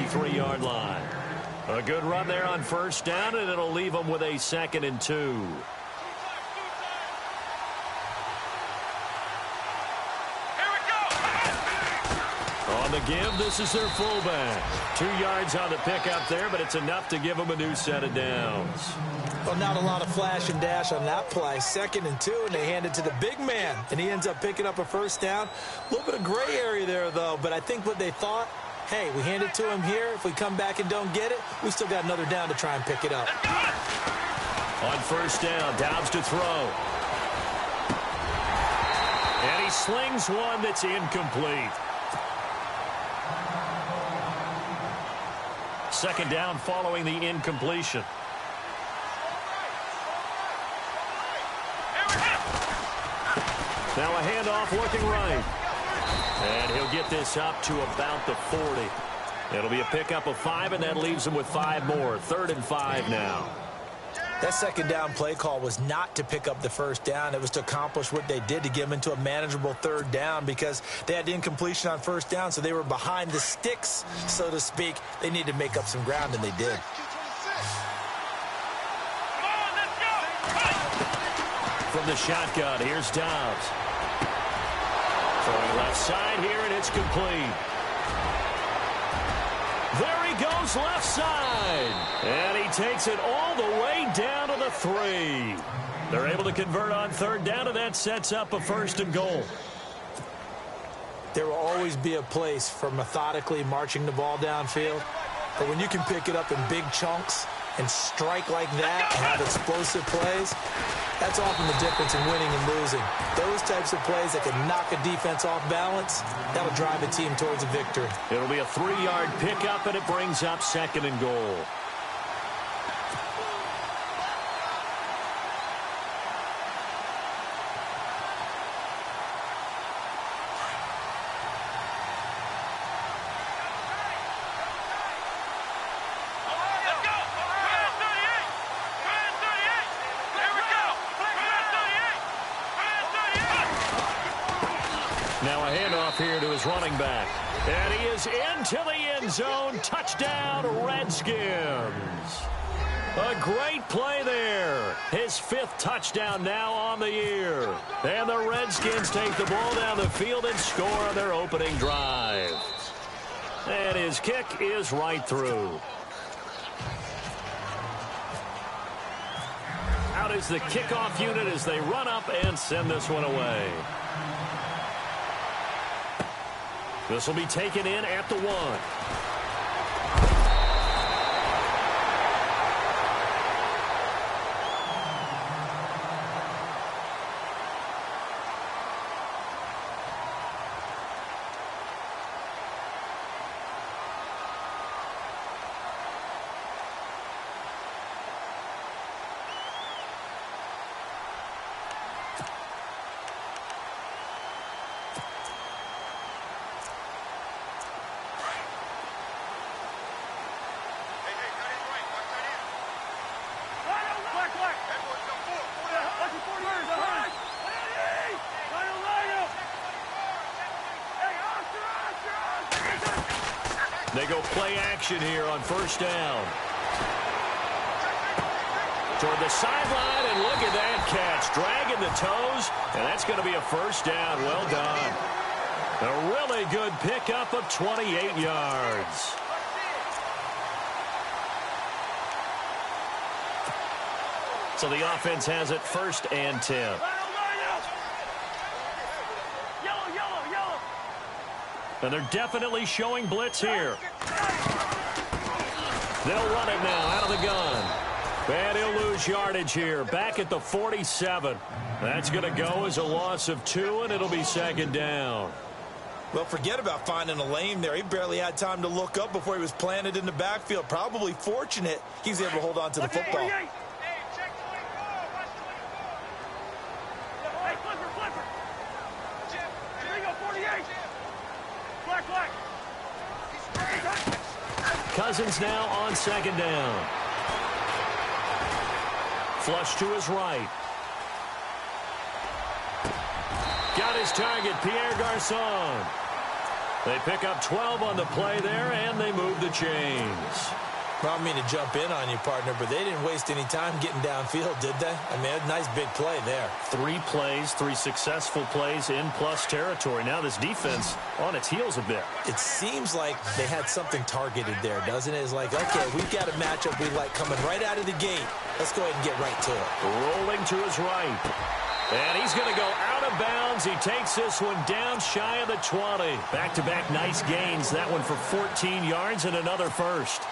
33-yard line. A good run there on first down, and it'll leave them with a 2nd and 2. On the give, this is their fullback. 2 yards on the pickup there, but it's enough to give them a new set of downs. Well, not a lot of flash and dash on that play. 2nd and 2, and they hand it to the big man, and he ends up picking up a first down. A little bit of gray area there, though, but I think what they thought, hey, we hand it to him here. If we come back and don't get it, we still got another down to try and pick it up. On first down, Dobbs to throw. And he slings one that's incomplete. 2nd down following the incompletion. Now a handoff looking right. And he'll get this up to about the 40. It'll be a pickup of 5, and that leaves him with 5 more. 3rd and 5 now. That 2nd down play call was not to pick up the first down. It was to accomplish what they did, to get them into a manageable 3rd down, because they had the incompletion on first down, so they were behind the sticks, so to speak. They needed to make up some ground, and they did. From the shotgun, here's Dobbs. Throwing left side here, and it's complete. There he goes left side. And he takes it all the way down to the 3. They're able to convert on 3rd down, and that sets up a 1st and goal. There will always be a place for methodically marching the ball downfield. But when you can pick it up in big chunks and strike like that and have explosive plays, that's often the difference in winning and losing. Those types of plays that can knock a defense off balance, that'll drive a team towards a victory. It'll be a 3-yard pickup, and it brings up 2nd and goal. Now a handoff here to his running back. And he is into the end zone. Touchdown, Redskins. A great play there. His 5th touchdown now on the year. And the Redskins take the ball down the field and score on their opening drive. And his kick is right through. Out is the kickoff unit as they run up and send this one away. This will be taken in at the 1. They go play action here on first down. Toward the sideline, and look at that catch. Dragging the toes, and that's going to be a first down. Well done. A really good pickup of 28 yards. So the offense has it 1st and 10. And they're definitely showing blitz here. They'll run it now out of the gun. And he'll lose yardage here. Back at the 47. That's going to go as a loss of 2, and it'll be 2nd down. Well, forget about finding a lane there. He barely had time to look up before he was planted in the backfield. Probably fortunate he was able to hold on to the football. Cousins now on 2nd down. Flush to his right. Got his target, Pierre Garçon. They pick up 12 on the play there, and they move the chains. Well, I don't mean to jump in on you, partner, but they didn't waste any time getting downfield, did they? I mean, a nice big play there. 3 plays, 3 successful plays in plus territory. Now this defense on its heels a bit. It seems like they had something targeted there, doesn't it? It's like, okay, we've got a matchup we like coming right out of the gate. Let's go ahead and get right to it. Rolling to his right. And he's going to go out of bounds. He takes this one down shy of the 20. Back-to-back nice gains. That one for 14 yards and another first.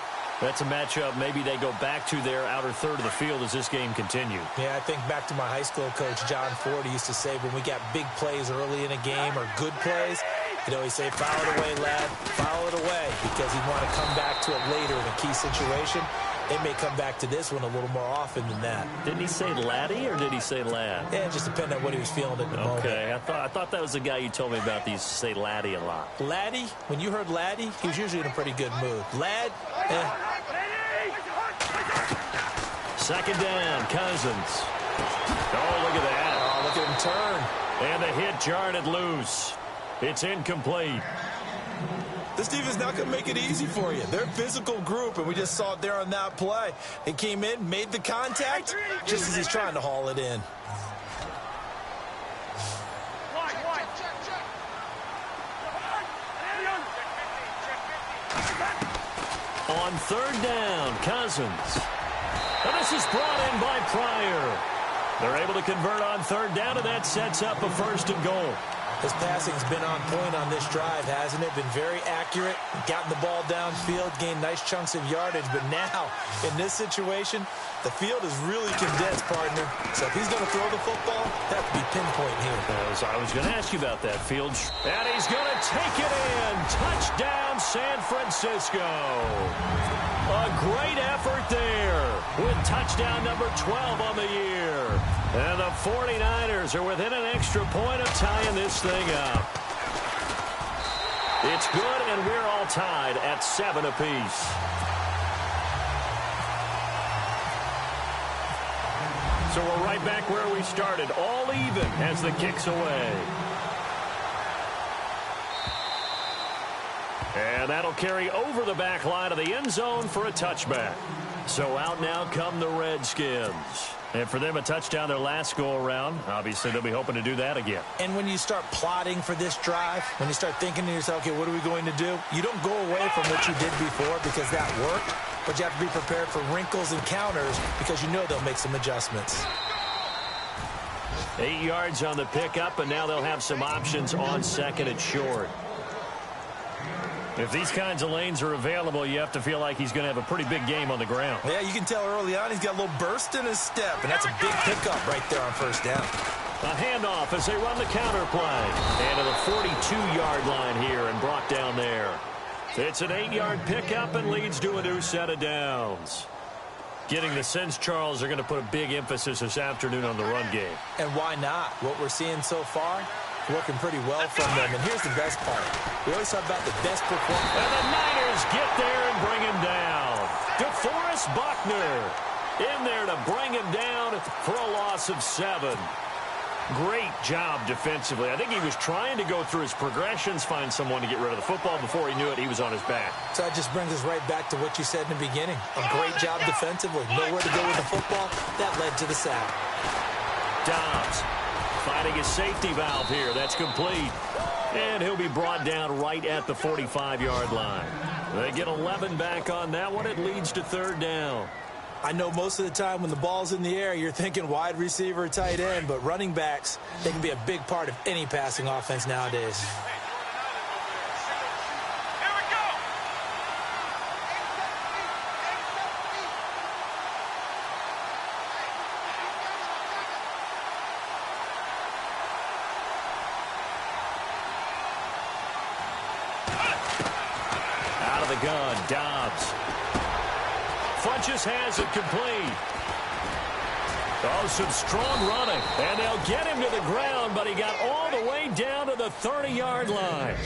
That's a matchup maybe they go back to their outer third of the field as this game continues. Yeah, I think back to my high school coach, John Ford, used to say when we got big plays early in a game or good plays, you know, he'd say, foul it away, lad, foul it away, because he'd want to come back to it later in a key situation. They may come back to this one a little more often than that. Didn't he say laddie or did he say lad? Yeah, it just depended on what he was feeling at the moment. Okay, I thought that was the guy you told me about. He used to say laddie a lot. Laddie, when you heard laddie, he was usually in a pretty good mood. Lad, Second down, Cousins. Oh, look at that. Oh, look at him turn. And the hit jarred it loose. It's incomplete. This defense not going to make it easy for you. They're a physical group, and we just saw it there on that play. He came in, made the contact, just as he's trying to haul it in. On third down, Cousins. And this is brought in by Pryor. They're able to convert on third down, and that sets up a first and goal. His passing's been on point on this drive, hasn't it? Been very accurate, gotten the ball downfield, gained nice chunks of yardage. But now, in this situation, the field is really condensed, partner. So if he's going to throw the football, that would be pinpoint here. I was going to ask you about that field. And he's going to take it in. Touchdown, San Francisco. A great effort there with touchdown number 12 on the year. And the 49ers are within an extra point of tying this thing up. It's good, and we're all tied at 7 apiece. So we're right back where we started, all even as the kick's away. And that'll carry over the back line of the end zone for a touchback. So out now come the Redskins. And for them, a touchdown their last go-around. Obviously, they'll be hoping to do that again. And when you start plotting for this drive, when you start thinking to yourself, okay, what are we going to do? You don't go away from what you did before because that worked, but you have to be prepared for wrinkles and counters because you know they'll make some adjustments. 8 yards on the pickup, and now they'll have some options on second and short. If these kinds of lanes are available, you have to feel like he's going to have a pretty big game on the ground. Yeah, you can tell early on he's got a little burst in his step, and that's a big pickup right there on first down. A handoff as they run the counter play. And to the 42-yard line here and brought down there. It's an 8-yard pickup and leads to a new set of downs. Getting the sense, Charles, are going to put a big emphasis this afternoon on the run game. And why not? What we're seeing so far, working pretty well from them. And here's the best part. We always talk about the best performance. And the Niners get there and bring him down. DeForest Buckner in there to bring him down for a loss of 7. Great job defensively. I think he was trying to go through his progressions, find someone to get rid of the football. Before he knew it, he was on his back. So that just brings us right back to what you said in the beginning. A great job defensively. Nowhere to go with the football. That led to the sack. Dobbs finding his safety valve here. That's complete. And he'll be brought down right at the 45-yard line. They get 11 back on that one. It leads to third down. I know most of the time when the ball's in the air, you're thinking wide receiver, tight end, but running backs, they can be a big part of any passing offense nowadays. Out of the gun, Dobbs. Funches has it complete. Oh, some strong running. And they'll get him to the ground, but he got all the way down to the 30-yard line.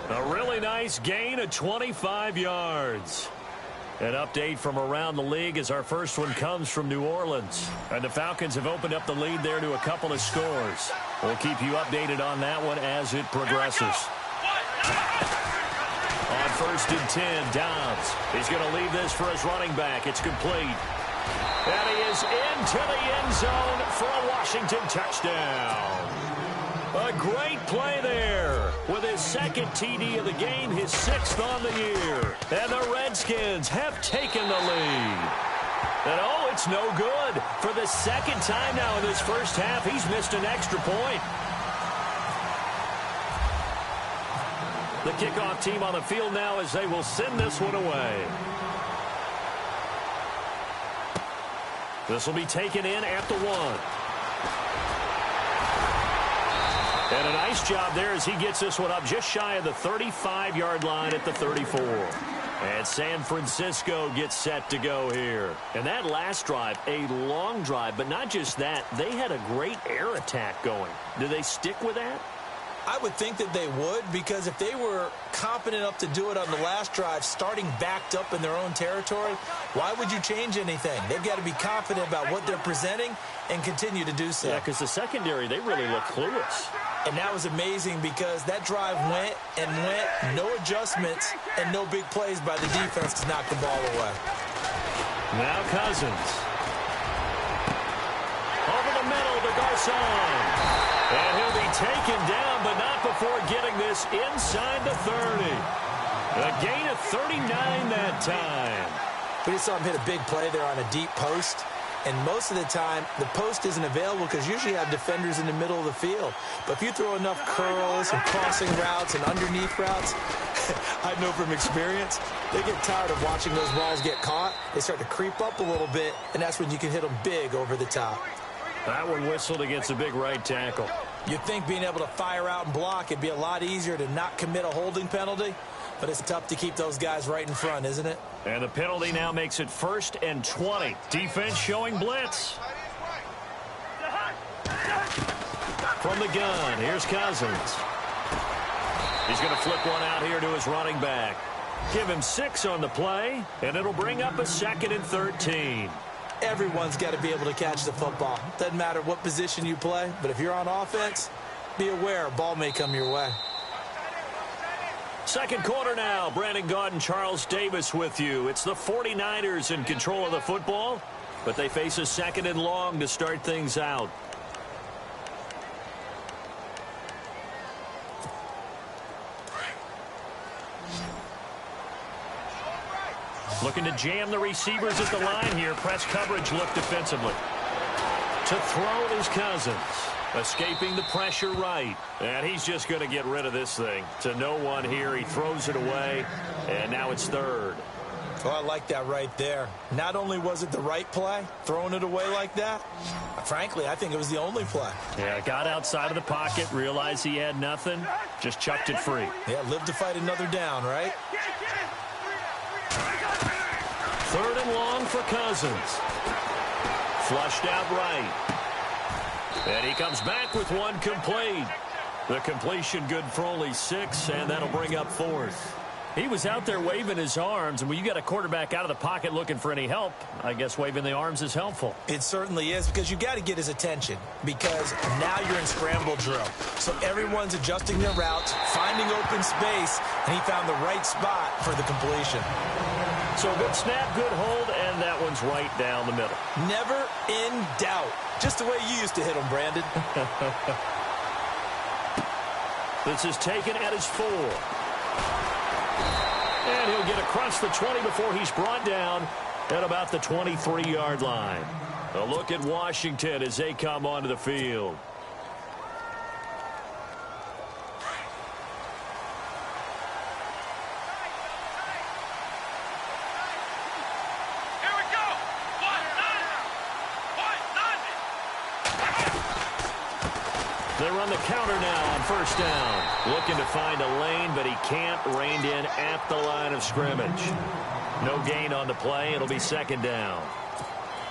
A really nice gain of 25 yards. An update from around the league as our first one comes from New Orleans. And the Falcons have opened up the lead there to a couple of scores. We'll keep you updated on that one as it progresses. first and 10. Dobbs. He's going to leave this for his running back. It's complete. And he is into the end zone for a Washington touchdown. A great play there with his second TD of the game, his 6th on the year. And the Redskins have taken the lead. And, oh, it's no good. For the second time now in this first half, he's missed an extra point. The kickoff team on the field now as they will send this one away. This will be taken in at the 1. And a nice job there as he gets this one up just shy of the 35-yard line at the 34. And San Francisco gets set to go here. And that last drive, a long drive, but not just that, they had a great air attack going. Do they stick with that? I would think that they would, because if they were confident enough to do it on the last drive, starting backed up in their own territory, why would you change anything? They've got to be confident about what they're presenting and continue to do so. Yeah, because the secondary, they really look clueless. And that was amazing because that drive went and went, no adjustments and no big plays by the defense to knock the ball away. Now Cousins. Over the middle to Garcon. And he'll be taken down, but not before getting this inside the 30. A gain of 39 that time. We just saw him hit a big play there on a deep post. And most of the time, the post isn't available because usually you have defenders in the middle of the field. But if you throw enough curls and crossing routes and underneath routes, I know from experience, they get tired of watching those balls get caught. They start to creep up a little bit, and that's when you can hit them big over the top. That one whistled against a big right tackle. You'd think being able to fire out and block, it'd be a lot easier to not commit a holding penalty. But it's tough to keep those guys right in front, isn't it? And the penalty now makes it 1st and 20. Defense showing blitz. From the gun, here's Cousins. He's going to flip one out here to his running back. Give him 6 on the play, and it'll bring up a 2nd and 13. Everyone's got to be able to catch the football. Doesn't matter what position you play, but if you're on offense, be aware a ball may come your way. Second quarter now. Brandon Gaudin, Charles Davis with you. It's the 49ers in control of the football, but they face a 2nd and long to start things out. Looking to jam the receivers at the line here. Press coverage look defensively. To throw is Cousins. Escaping the pressure right. And he's just going to get rid of this thing. To no one here. He throws it away. And now it's 3rd. Oh, I like that right there. Not only was it the right play, throwing it away like that, frankly, I think it was the only play. Yeah, got outside of the pocket, realized he had nothing, just chucked it free. Yeah, live to fight another down, right? 3rd and long for Cousins. Flushed out right. And he comes back with one complete. The completion good for only 6, and that'll bring up 4th. He was out there waving his arms, and when you got a quarterback out of the pocket looking for any help, I guess waving the arms is helpful. It certainly is, because you got to get his attention, because now you're in scramble drill. So everyone's adjusting their routes, finding open space, and he found the right spot for the completion. So good snap, good hold, and that one's right down the middle. Never in doubt. Just the way you used to hit them, Brandon. This is taken at his 4. And he'll get across the 20 before he's brought down at about the 23-yard line. A look at Washington as they come onto the field. They run the counter now on 1st down. Looking to find a lane, but he can't. Reined in at the line of scrimmage. No gain on the play. It'll be 2nd down.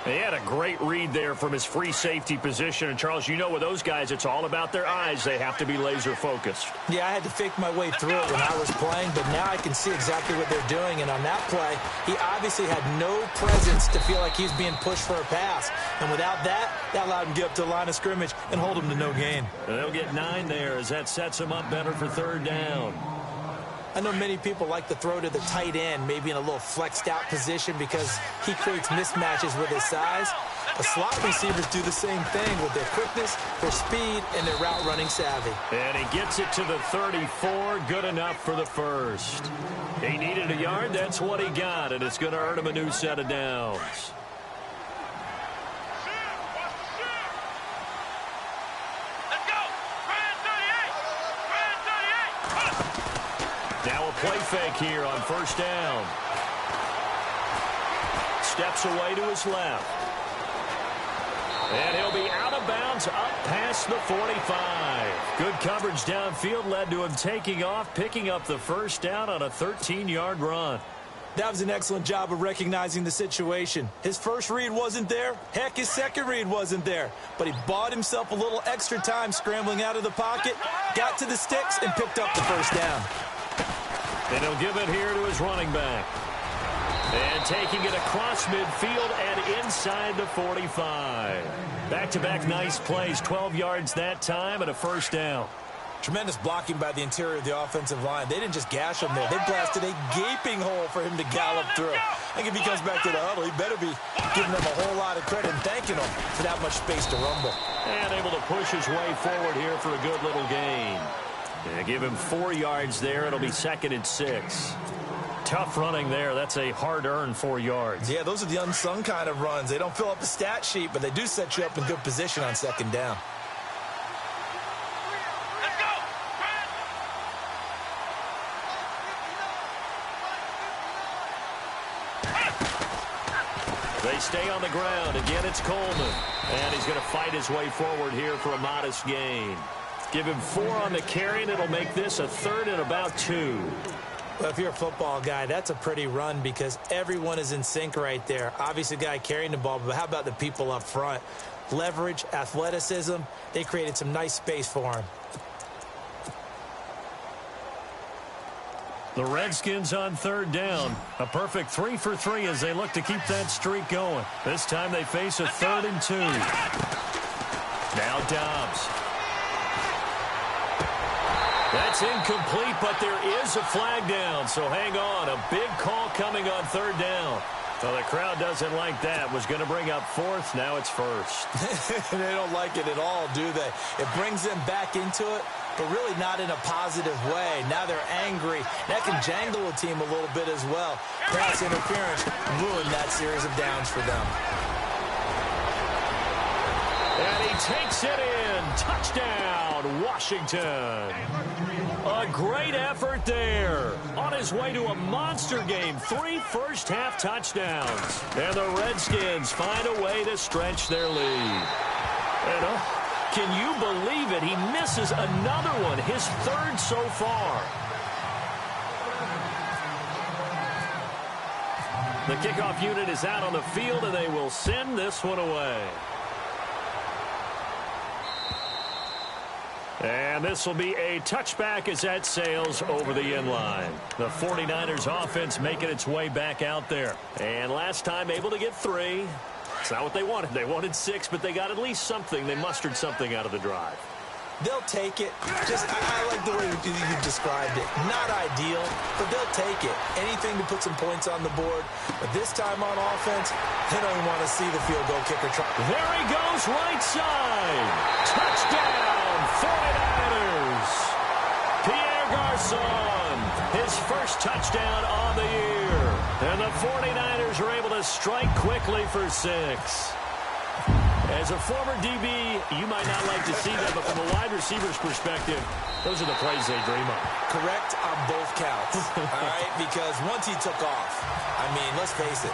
He had a great read there from his free safety position. And, Charles, you know with those guys, it's all about their eyes. They have to be laser focused. Yeah, I had to fake my way through it when I was playing, but now I can see exactly what they're doing. And on that play, he obviously had no presence to feel like he's being pushed for a pass. And without that, that allowed him to get up to the line of scrimmage and hold him to no gain. And they'll get 9 there as that sets him up better for 3rd down. I know many people like to throw to the tight end, maybe in a little flexed out position because he creates mismatches with his size. But slot receivers do the same thing with their quickness, their speed, and their route running savvy. And he gets it to the 34, good enough for the first. He needed a yard, that's what he got, and it's going to earn him a new set of downs. Now a play fake here on first down. Steps away to his left. And he'll be out of bounds up past the 45. Good coverage downfield led to him taking off, picking up the first down on a 13-yard run. That was an excellent job of recognizing the situation. His first read wasn't there. Heck, his second read wasn't there. But he bought himself a little extra time scrambling out of the pocket, got to the sticks, and picked up the first down. And he'll give it here to his running back. And taking it across midfield and inside the 45. Back-to-back nice plays, 12 yards that time and a first down. Tremendous blocking by the interior of the offensive line. They didn't just gash him there. They blasted a gaping hole for him to gallop through. I think if he comes back to the huddle, he better be giving them a whole lot of credit and thanking them for that much space to rumble. And able to push his way forward here for a good little gain. Yeah, give him 4 yards there. It'll be 2nd and 6. Tough running there. That's a hard-earned 4 yards. Yeah, those are the unsung kind of runs. They don't fill up the stat sheet, but they do set you up in good position on 2nd down. Let's go! They stay on the ground. Again, it's Coleman. And he's going to fight his way forward here for a modest gain. Give him 4 on the carry, and it'll make this a 3rd and about 2. Well, if you're a football guy, that's a pretty run because everyone is in sync right there. Obviously, the guy carrying the ball, but how about the people up front? Leverage, athleticism, they created some nice space for him. The Redskins on 3rd down. A perfect 3 for 3 as they look to keep that streak going. This time they face a 3rd and 2. Now Dobbs. That's incomplete, but there is a flag down, so hang on. A big call coming on 3rd down. Well, the crowd doesn't like that. Was going to bring up 4th. Now it's 1st. They don't like it at all, do they? It brings them back into it, but really not in a positive way. Now they're angry. That can jangle a team a little bit as well. Pass interference ruined that series of downs for them. And he takes it in. Touchdown, Washington. A great effort there. On his way to a monster game. 3 first-half touchdowns. And the Redskins find a way to stretch their lead. And can you believe it? He misses another one. His 3rd so far. The kickoff unit is out on the field, and they will send this one away. And this will be a touchback as that sails over the end line. The 49ers offense making its way back out there. And last time able to get 3. It's not what they wanted. They wanted 6, but they got at least something. They mustered something out of the drive. They'll take it. I like the way you described it. Not ideal, but they'll take it. Anything to put some points on the board. But this time on offense, they don't even want to see the field goal kicker try. There he goes, right side. Touchdown, 49ers. Pierre Garçon, his first touchdown on the year. And the 49ers are able to strike quickly for 6. As a former DB, you might not like to see that, but from a wide receiver's perspective, those are the plays they dream of. Correct on both counts, all right? Because once he took off, I mean, let's face it,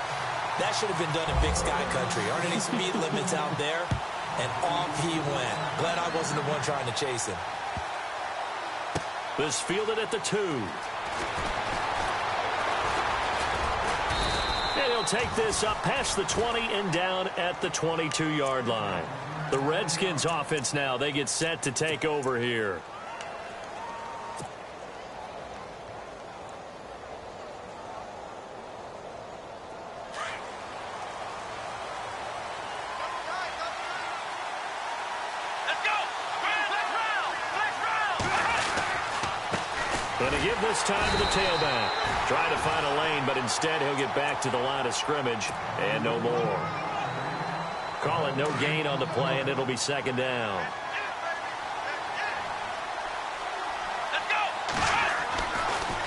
that should have been done in Big Sky Country. Aren't any speed limits out there? And off he went. Glad I wasn't the one trying to chase him. This fielded at the 2. And he'll take this up past the 20 and down at the 22-yard line. The Redskins offense now, they get set to take over here. give this time to the tailback. Trying to find a lane, but instead he'll get back to the line of scrimmage and no more. Call it no gain on the play, and it'll be second down.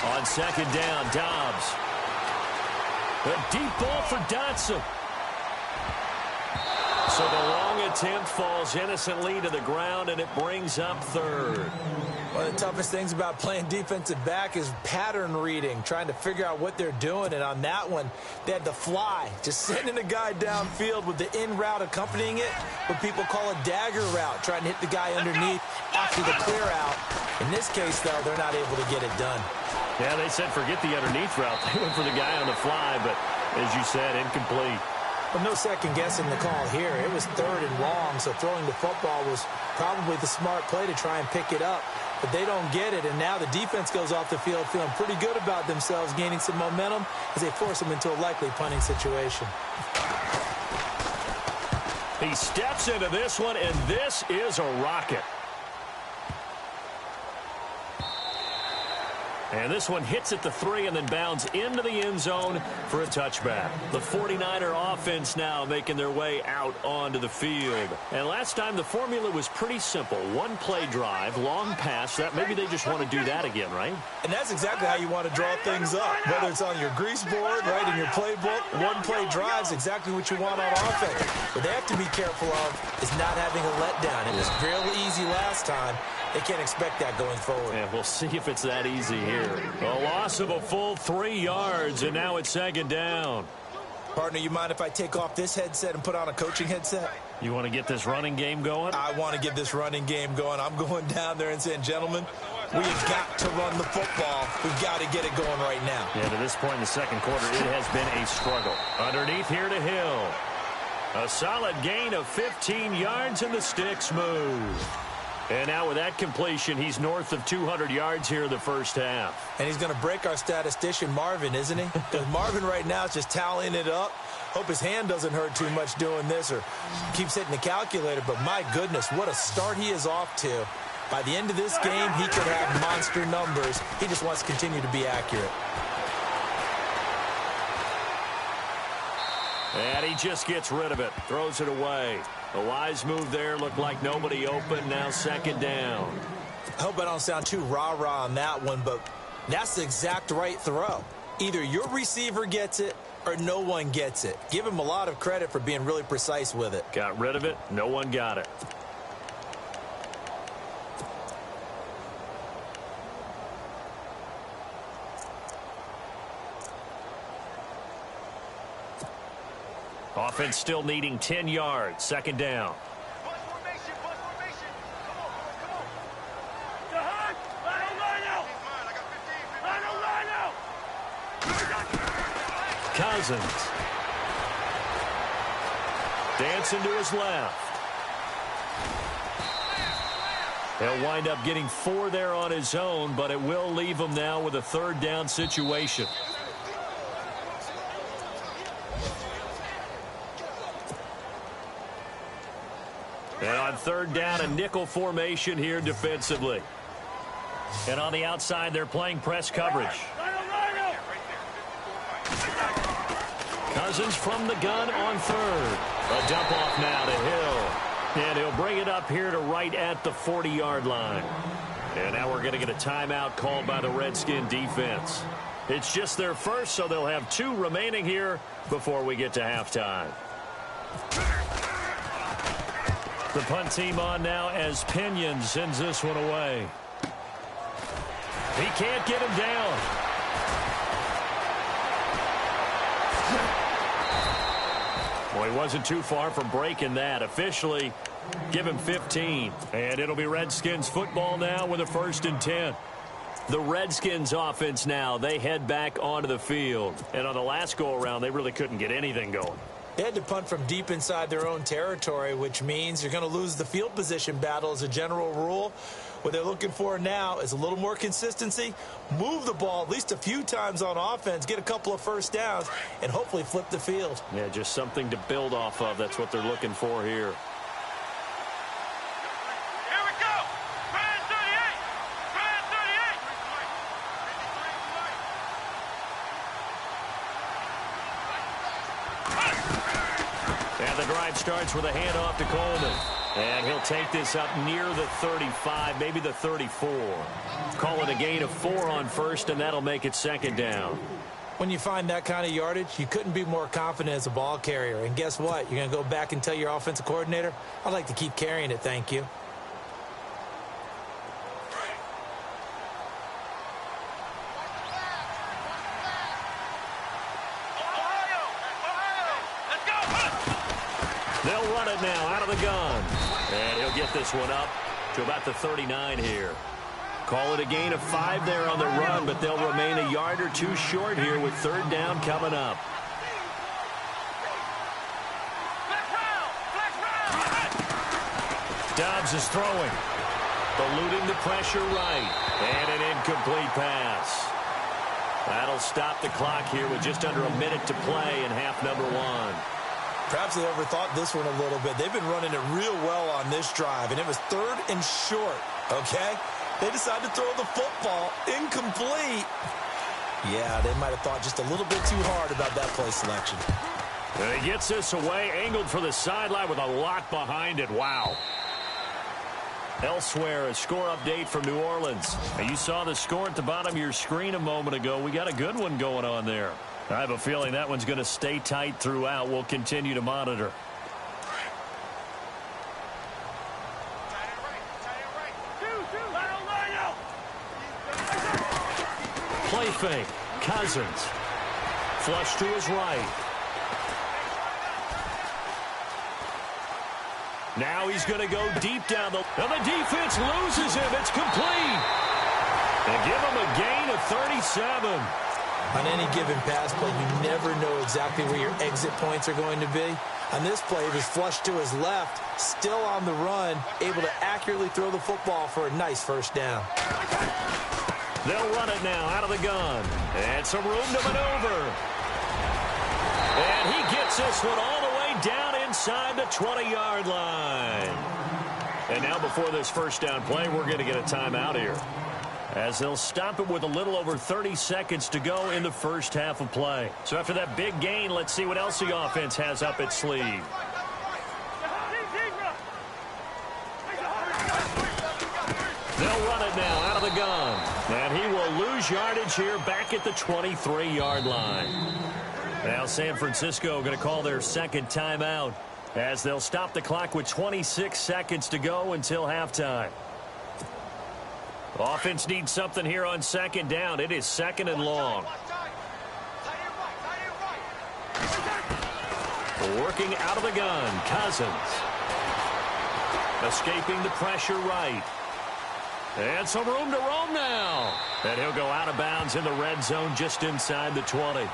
On second down, Dobbs. A deep ball for Dotson. So the long attempt falls innocently to the ground, and it brings up third. One of the toughest things about playing defensive back is pattern reading, trying to figure out what they're doing. And on that one, they had the fly, just sending a guy downfield with the in route accompanying it, what people call a dagger route, trying to hit the guy underneath after the clear out. In this case, though, they're not able to get it done. Yeah, they said forget the underneath route. They went for the guy on the fly, but as you said, incomplete. But no second guessing the call here. It was third and long, so throwing the football was probably the smart play to try and pick it up. But they don't get it, and now the defense goes off the field feeling pretty good about themselves, gaining some momentum as they force them into a likely punting situation. He steps into this one, and this is a rocket. And this one hits at the 3 and then bounds into the end zone for a touchback. The 49er offense now making their way out onto the field. And last time the formula was pretty simple. One play drive, long pass. That maybe they just want to do that again, right? And that's exactly how you want to draw things up. Whether it's on your grease board, right, in your playbook, one play drive's exactly what you want on offense. What they have to be careful of is not having a letdown. It was real easy last time. They can't expect that going forward. Yeah, we'll see if it's that easy here. A loss of a full 3 yards, and now it's second down. Partner, you mind if I take off this headset and put on a coaching headset? You want to get this running game going? I want to get this running game going. I'm going down there and saying, gentlemen, we have got to run the football. We've got to get it going right now. Yeah, to this point in the second quarter, it has been a struggle. Underneath here to Hill. A solid gain of 15 yards, and the sticks move. And now with that completion, he's north of 200 yards here in the first half. And he's going to break our statistician, Marvin, isn't he? Because Marvin right now is just tallying it up. Hope his hand doesn't hurt too much doing this or keeps hitting the calculator. But my goodness, what a start he is off to. By the end of this game, he could have monster numbers. He just wants to continue to be accurate. And he just gets rid of it, throws it away. A wise move there, looked like nobody open, now second down. I hope I don't sound too rah-rah on that one, but that's the exact right throw. Either your receiver gets it or no one gets it. Give him a lot of credit for being really precise with it. Got rid of it, no one got it. Offense still needing 10 yards. Second down. Cousins. Dancing to his left. He'll wind up getting 4 there on his own, but it will leave him now with a third down situation. And on third down, a nickel formation here defensively. And on the outside, they're playing press coverage. Cousins from the gun on third. A dump off now to Hill. And he'll bring it up here to right at the 40-yard line. And now we're going to get a timeout called by the Redskin defense. It's just their first, so they'll have 2 remaining here before we get to halftime. The punt team on now as Pinion sends this one away. He can't get him down. Well, he wasn't too far from breaking that. Officially, give him 15. And it'll be Redskins football now with a 1st and 10. The Redskins offense now, they head back onto the field. And on the last go-around, they really couldn't get anything going. They had to punt from deep inside their own territory, which means you're going to lose the field position battle as a general rule. What they're looking for now is a little more consistency, move the ball at least a few times on offense, get a couple of first downs, and hopefully flip the field. Yeah, just something to build off of. That's what they're looking for here. Here we go! Brand 38! Brand 38! And the drive starts with a handoff to Coleman. And he'll take this up near the 35, maybe the 34. Call it a gain of 4 on first, and that'll make it second down. When you find that kind of yardage, you couldn't be more confident as a ball carrier. And guess what? You're going to go back and tell your offensive coordinator, I'd like to keep carrying it, thank you. They'll run it now out of the gun. And he'll get this one up to about the 39 here. Call it a gain of 5 there on the run, but they'll remain a yard or 2 short here with third down coming up. Dobbs is throwing. Eluding the pressure right. And an incomplete pass. That'll stop the clock here with just under a minute to play in half number 1. Perhaps they overthought this one a little bit. They've been running it real well on this drive, and it was 3rd and short, okay? They decided to throw the football incomplete. Yeah, they might have thought just a little bit too hard about that play selection. And he gets this away, angled for the sideline with a lot behind it. Wow. Elsewhere, a score update from New Orleans. And you saw the score at the bottom of your screen a moment ago. We got a good one going on there. I have a feeling that one's going to stay tight throughout. We'll continue to monitor. Play fake. Cousins. Flush to his right. Now he's going to go deep down the... And the defense loses him. It's complete. They give him a gain of 37. On any given pass play, you never know exactly where your exit points are going to be. On this play, he was flushed to his left, still on the run, able to accurately throw the football for a nice first down. They'll run it now out of the gun. And some room to maneuver. And he gets this one all the way down inside the 20-yard line. And now before this first down play, we're going to get a timeout here, as they'll stop it with a little over 30 seconds to go in the first half of play. So after that big gain, let's see what else the offense has up its sleeve. They'll run it now out of the gun. And he will lose yardage here back at the 23-yard line. Now San Francisco going to call their second timeout, as they'll stop the clock with 26 seconds to go until halftime. Offense needs something here on second down. It is second and long. Working out of the gun, Cousins. Escaping the pressure right. And some room to roam now. And he'll go out of bounds in the red zone just inside the 20.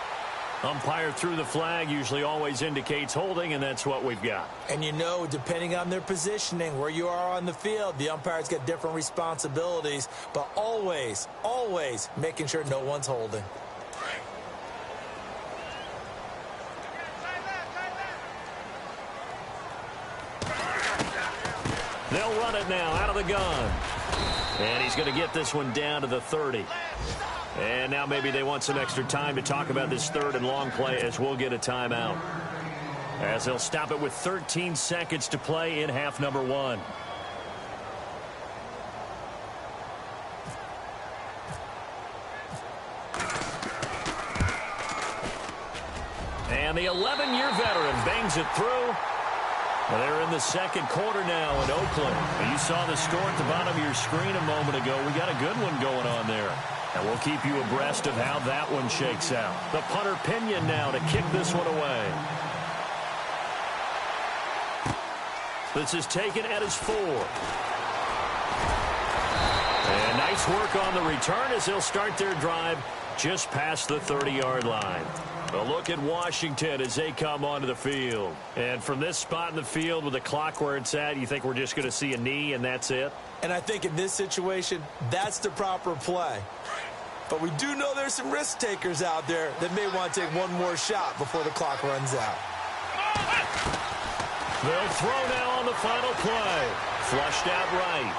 Umpire threw the flag, usually always indicates holding, and that's what we've got. And you know, depending on their positioning, where you are on the field, the umpires get different responsibilities, but always, always making sure no one's holding. They'll run it now out of the gun. And he's going to get this one down to the 30. And now maybe they want some extra time to talk about this third and long play, as we'll get a timeout, as they'll stop it with 13 seconds to play in half number 1. And the 11-year veteran bangs it through. Well, they're in the second quarter now in Oakland. You saw the score at the bottom of your screen a moment ago. We got a good one going on there. And we'll keep you abreast of how that one shakes out. The punter Pinion now to kick this one away. This is taken at his 4. And nice work on the return as they'll start their drive just past the 30-yard line. A look at Washington as they come onto the field. And from this spot in the field with the clock where it's at, you think we're just going to see a knee and that's it? And I think in this situation, that's the proper play. But we do know there's some risk takers out there that may want to take one more shot before the clock runs out. They'll throw now on the final play. Flushed out right.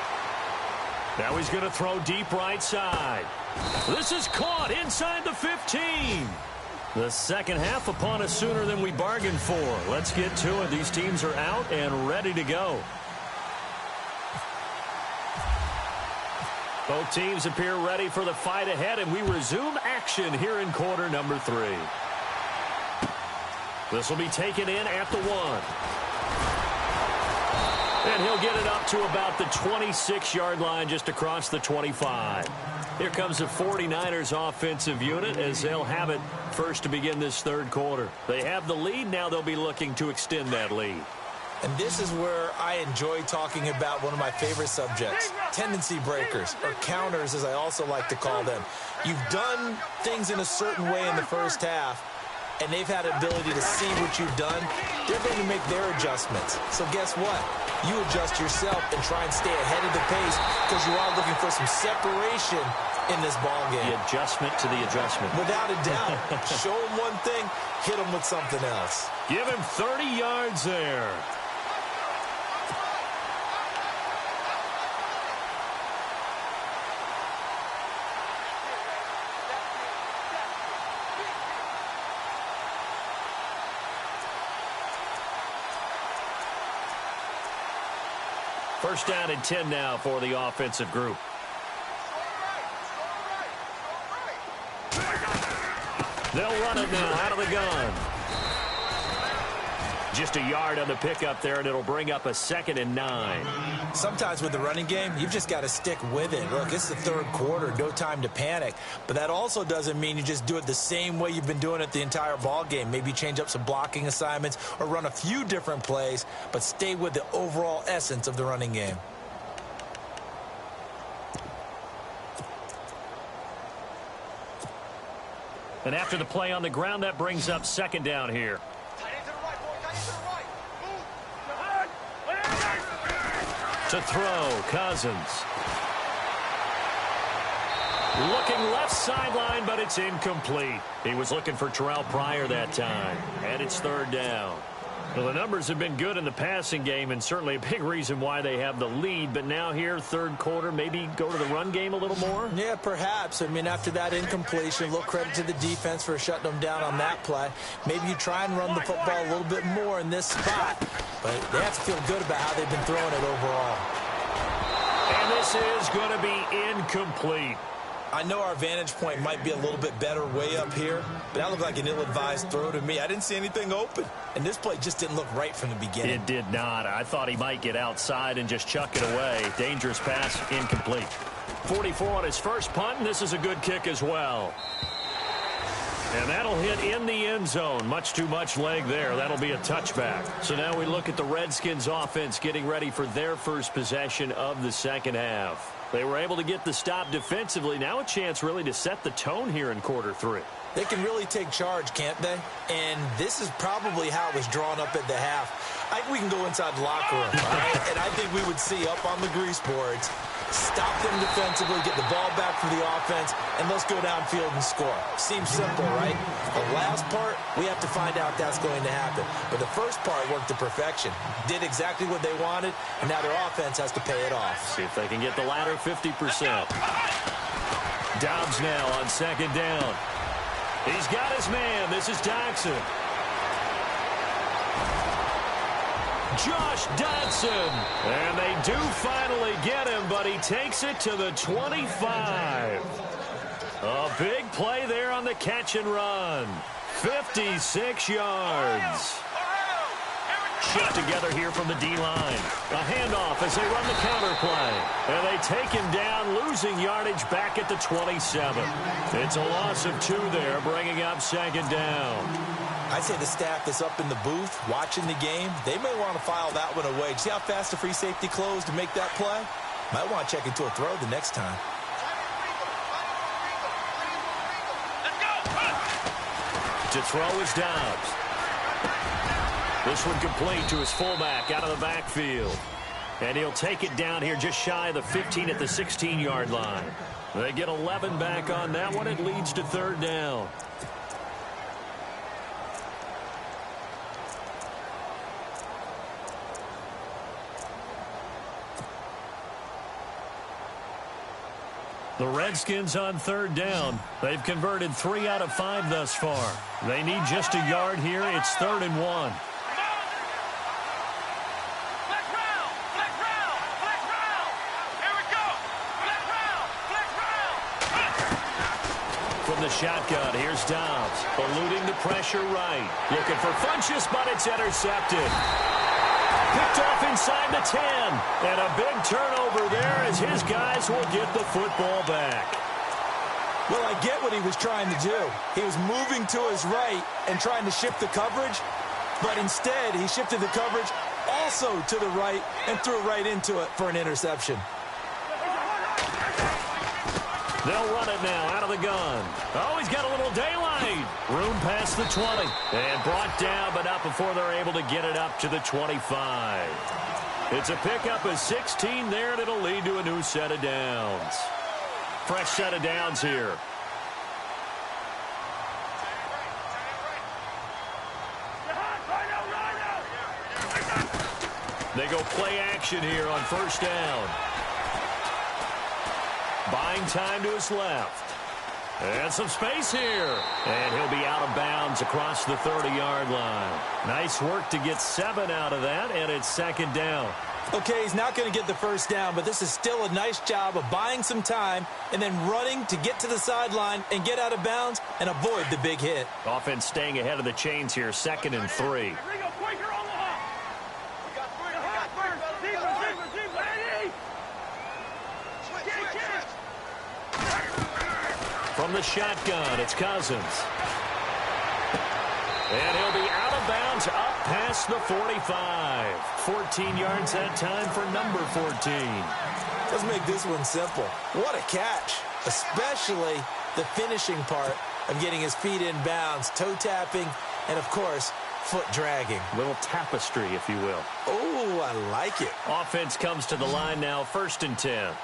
Now he's going to throw deep right side. This is caught inside the 15. The second half upon us sooner than we bargained for. Let's get to it. These teams are out and ready to go. Both teams appear ready for the fight ahead, and we resume action here in quarter number 3. This will be taken in at the 1. And he'll get it up to about the 26-yard line, just across the 25. Here comes the 49ers offensive unit as they'll have it first to begin this third quarter. They have the lead. Now they'll be looking to extend that lead. And this is where I enjoy talking about one of my favorite subjects, tendency breakers, or counters as I also like to call them. You've done things in a certain way in the first half, and they've had ability to see what you've done. They're going to make their adjustments. So guess what? You adjust yourself and try and stay ahead of the pace because you are looking for some separation in this ball game. The adjustment to the adjustment. Without a doubt. Show them one thing, hit them with something else. Give him 30 yards there. First down and 10 now for the offensive group. They'll run it now out of the gun. Just a yard on the pickup there, and it'll bring up a 2nd and 9. Sometimes with the running game, you've just got to stick with it. Look, it's the third quarter, no time to panic. But that also doesn't mean you just do it the same way you've been doing it the entire ball game. Maybe change up some blocking assignments or run a few different plays, but stay with the overall essence of the running game. And after the play on the ground, that brings up 2nd down here. To throw, Cousins. Looking left sideline, but it's incomplete. He was looking for Terrell Pryor that time. And it's 3rd down. Well, the numbers have been good in the passing game, and certainly a big reason why they have the lead. But now here, third quarter, maybe go to the run game a little more? Yeah, perhaps. I mean, after that incompletion, a little credit to the defense for shutting them down on that play. Maybe you try and run the football a little bit more in this spot. But they have to feel good about how they've been throwing it overall. And this is going to be incomplete. I know our vantage point might be a little bit better way up here, but that looked like an ill-advised throw to me. I didn't see anything open, and this play just didn't look right from the beginning. It did not. I thought he might get outside and just chuck it away. Dangerous pass, incomplete. 44 on his first punt, and this is a good kick as well. And that'll hit in the end zone. Much too much leg there. That'll be a touchback. So now we look at the Redskins offense getting ready for their first possession of the second half. They were able to get the stop defensively. Now a chance really to set the tone here in quarter 3. They can really take charge, can't they? And this is probably how it was drawn up at the half. I think we can go inside the locker room, all right? And I think we would see up on the grease boards, stop them defensively, get the ball back for the offense, and let's go downfield and score. Seems simple, right? The last part, we have to find out that's going to happen. But the first part worked to perfection. Did exactly what they wanted, and now their offense has to pay it off. See if they can get the latter 50%. Dobbs now on second down. He's got his man. This is Dodson. Josh Dodson. And they do finally get him, but he takes it to the 25. A big play there on the catch and run. 56 yards. Shot together here from the D-line. A handoff as they run the counter play. And they take him down, losing yardage back at the 27. It's a loss of 2 there, bringing up second down. I'd say the staff that's up in the booth watching the game, they may want to file that one away. See how fast the free safety closed to make that play? Might want to check into a throw the next time. To throw is Dobbs. This one complete to his fullback out of the backfield. And he'll take it down here just shy of the 15 at the 16-yard line. They get 11 back on that one. It leads to third down. The Redskins on third down. They've converted 3 out of 5 thus far. They need just a yard here. It's 3rd and 1. From the shotgun, here's Dobbs. Eluding the pressure right. Looking for Funchess, but it's intercepted. Picked off inside the 10. And a big turnover there as his guys will get the football back. Well, I get what he was trying to do. He was moving to his right and trying to shift the coverage, but instead he shifted the coverage also to the right and threw right into it for an interception. They'll run it now out of the gun. Oh, he's got a little daylight. Room past the 20. And brought down, but not before they're able to get it up to the 25. It's a pickup of 16 there, and it'll lead to a new set of downs. Fresh set of downs here. They go play action here on first down. Buying time to his left. And some space here. And he'll be out of bounds across the 30-yard line. Nice work to get 7 out of that, and it's 2nd down. Okay, he's not going to get the first down, but this is still a nice job of buying some time and then running to get to the sideline and get out of bounds and avoid the big hit. Offense staying ahead of the chains here, 2nd and 3. From the shotgun, it's Cousins. And he'll be out of bounds up past the 45. 14 yards that time for number 14. Let's make this one simple. What a catch, especially the finishing part of getting his feet in bounds, toe tapping, and, of course, foot dragging. Little tapestry, if you will. Oh, I like it. Offense comes to the line now, 1st and 10.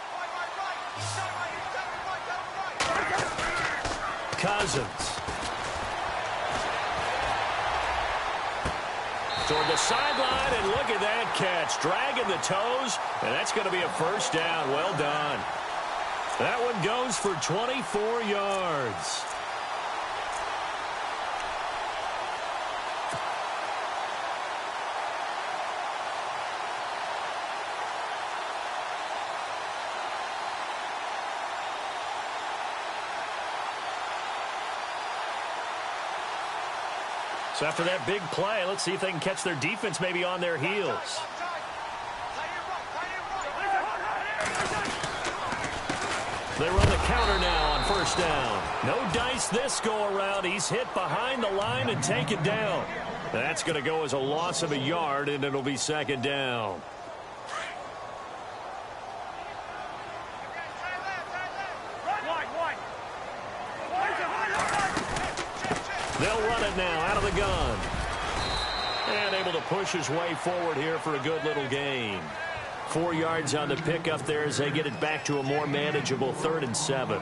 Cousins. Toward the sideline, and look at that catch. Dragging the toes, and that's going to be a first down. Well done. That one goes for 24 yards. So after that big play, let's see if they can catch their defense maybe on their heels. They run the counter now on first down. No dice this go-around. He's hit behind the line and taken down. That's going to go as a loss of a yard, and it'll be 2nd down. They'll run it now out of the gun. And able to push his way forward here for a good little gain. 4 yards on the pickup there as they get it back to a more manageable 3rd and 7.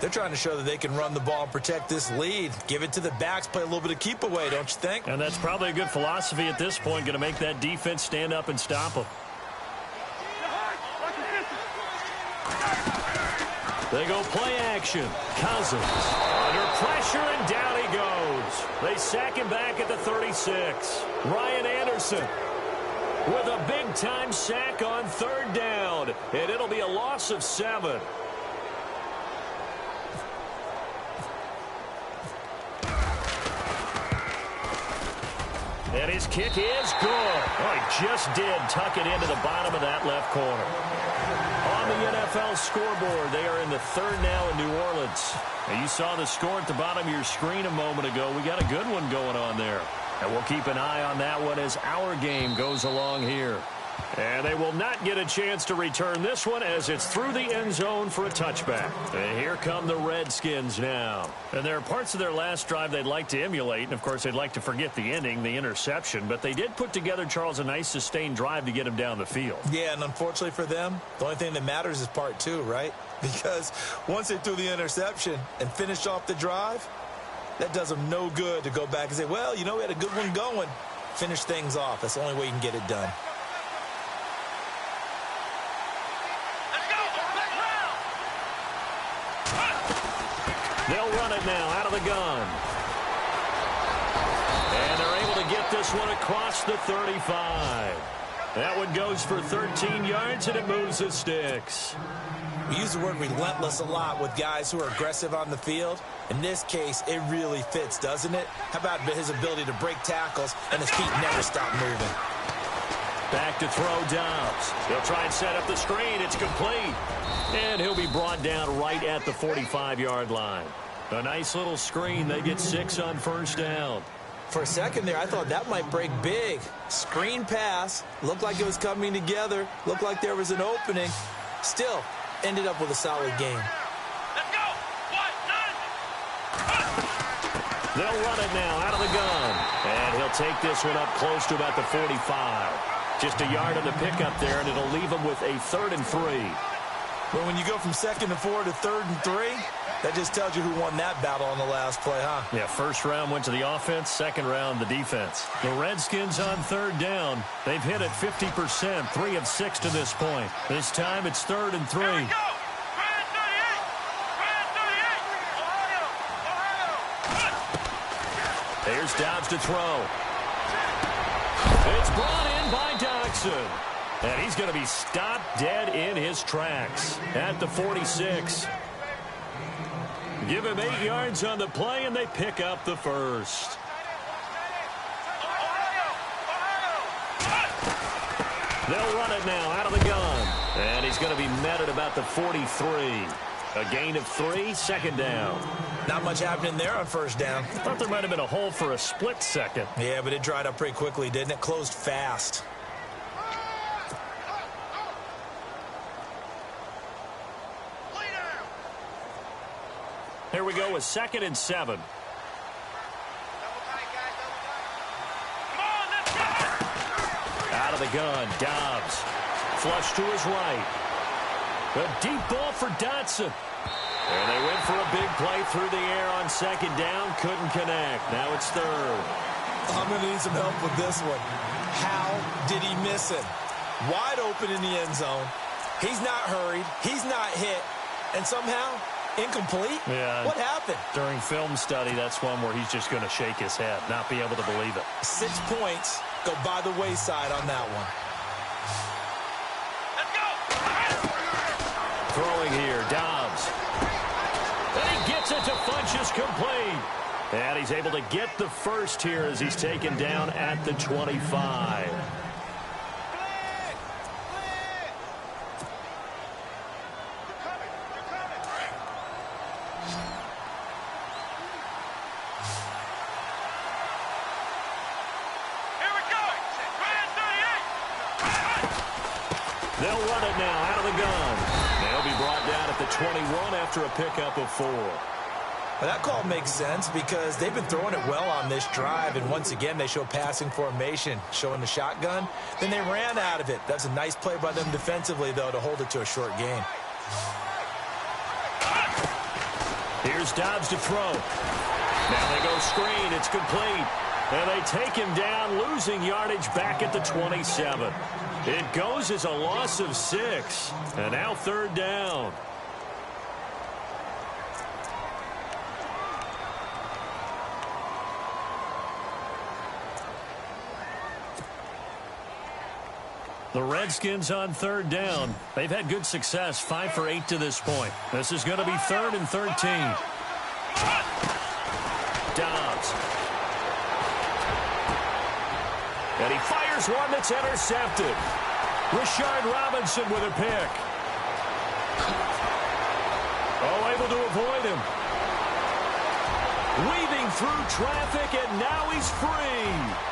They're trying to show that they can run the ball and protect this lead. Give it to the backs, play a little bit of keep away, don't you think? And that's probably a good philosophy at this point, going to make that defense stand up and stop them. They go play action. Cousins under pressure, and down he goes. They sack him back at the 36. Ryan Anderson with a big-time sack on 3rd down, and it'll be a loss of 7. And his kick is good. Oh, he just did tuck it into the bottom of that left corner. On the NFL scoreboard, they are in the 3rd now in New Orleans. And you saw the score at the bottom of your screen a moment ago. We got a good one going on there. And we'll keep an eye on that one as our game goes along here. And they will not get a chance to return this one as it's through the end zone for a touchback. And here come the Redskins now. And there are parts of their last drive they'd like to emulate. And, of course, they'd like to forget the ending, the interception. But they did put together, Charles, a nice sustained drive to get him down the field. Yeah, and unfortunately for them, the only thing that matters is part 2, right? Because once they threw the interception and finished off the drive, that does them no good to go back and say, well, you know, we had a good one going. Finish things off. That's the only way you can get it done. now out of the gun. And they're able to get this one across the 35. That one goes for 13 yards, and it moves the sticks. We use the word relentless a lot with guys who are aggressive on the field. In this case, it really fits, doesn't it? How about his ability to break tackles and his feet never stop moving? Back to throw Dobbs. He'll try and set up the screen. It's complete. And he'll be brought down right at the 45-yard line. A nice little screen. They get 6 on first down. For a second there, I thought that might break big. Screen pass. Looked like it was coming together. Looked like there was an opening. Still, ended up with a solid game. Let's go. 1, 9. They'll run it now out of the gun. And he'll take this one up close to about the 45. Just a yard on the pickup there, and it'll leave him with a 3rd and 3. Well, when you go from 2nd and 4 to 3rd and 3, that just tells you who won that battle on the last play, huh? Yeah, first round went to the offense, second round the defense. The Redskins on 3rd down. They've hit it 50%, 3 of 6 to this point. This time it's 3rd and 3. Here we go. Brand 38. Brand 38. Ohio. Here's Dobbs to throw. It's brought in by Doxson. And he's going to be stopped dead in his tracks at the 46. Give him 8 yards on the play, and they pick up the first. They'll run it now out of the gun. And he's going to be met at about the 43. A gain of 3, 2nd down. Not much happening there on first down. Thought there might have been a hole for a split second. Yeah, but it dried up pretty quickly, didn't it? Closed fast. Here we go with 2nd and 7. Out of the gun, Dobbs. Flush to his right. A deep ball for Dotson. And they went for a big play through the air on 2nd down. Couldn't connect. Now it's 3rd. I'm going to need some help with this one. How did he miss it? Wide open in the end zone. He's not hurried. He's not hit. And somehow, incomplete? Yeah. What happened? During film study, that's one where he's just going to shake his head, not be able to believe it. 6 points go by the wayside on that one. Let's go. Throwing here, Dobbs. And he gets it to Funchess complete. And he's able to get the first here as he's taken down at the 25. They'll run it now out of the gun. They'll be brought down at the 21 after a pickup of 4. Well, that call makes sense because they've been throwing it well on this drive, and once again they show passing formation, showing the shotgun. Then they ran out of it. That's a nice play by them defensively, though, to hold it to a short gain. Here's Dobbs to throw. Now they go screen. It's complete. And they take him down, losing yardage back at the 27. It goes as a loss of 6. And now 3rd down. The Redskins on 3rd down. They've had good success, 5 for 8 to this point. This is going to be 3rd and 13. Dobbs. And he fires one that's intercepted. Rashard Robinson with a pick. Oh, able to avoid him. Weaving through traffic, and now he's free.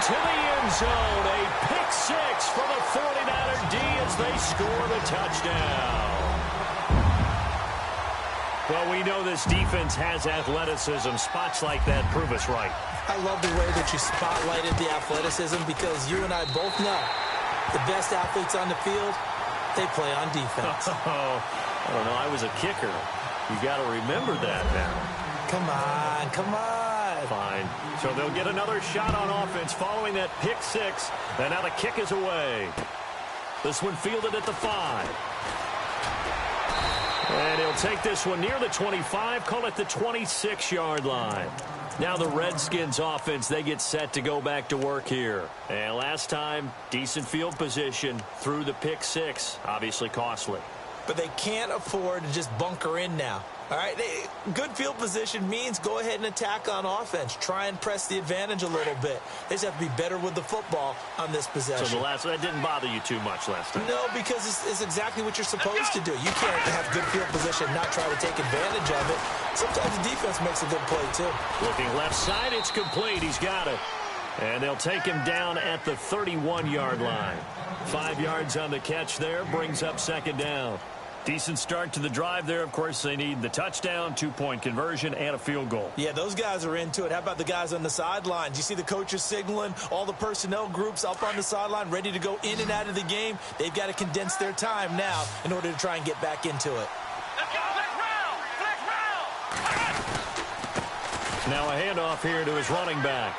To the end zone, a pick-6 for the 49er D as they score the touchdown. Well, we know this defense has athleticism. Spots like that prove us right. I love the way that you spotlighted the athleticism because you and I both know the best athletes on the field, they play on defense. Oh, I don't know. I was a kicker. You got to remember that now. Come on, come on. Fine. So they'll get another shot on offense following that pick-6. And now the kick is away. This one fielded at the 5. And he'll take this one near the 25, call it the 26-yard line. Now the Redskins offense, they get set to go back to work here. And last time, decent field position through the pick six, obviously costly. But they can't afford to just bunker in now. All right, good field position means go ahead and attack on offense. Try and press the advantage a little bit. They just have to be better with the football on this possession. So that didn't bother you too much last time? No, because it's exactly what you're supposed to do. You can't have good field position and not try to take advantage of it. Sometimes the defense makes a good play, too. Looking left side, it's complete. He's got it. And they'll take him down at the 31-yard line. 5 yards on the catch there, brings up second down. Decent start to the drive there. Of course, they need the touchdown, 2-point conversion, and a field goal. Yeah, those guys are into it. How about the guys on the sidelines? You see the coaches signaling, all the personnel groups up on the sideline ready to go in and out of the game. They've got to condense their time now in order to try and get back into it. Let's go. Flex round. Now a handoff here to his running back.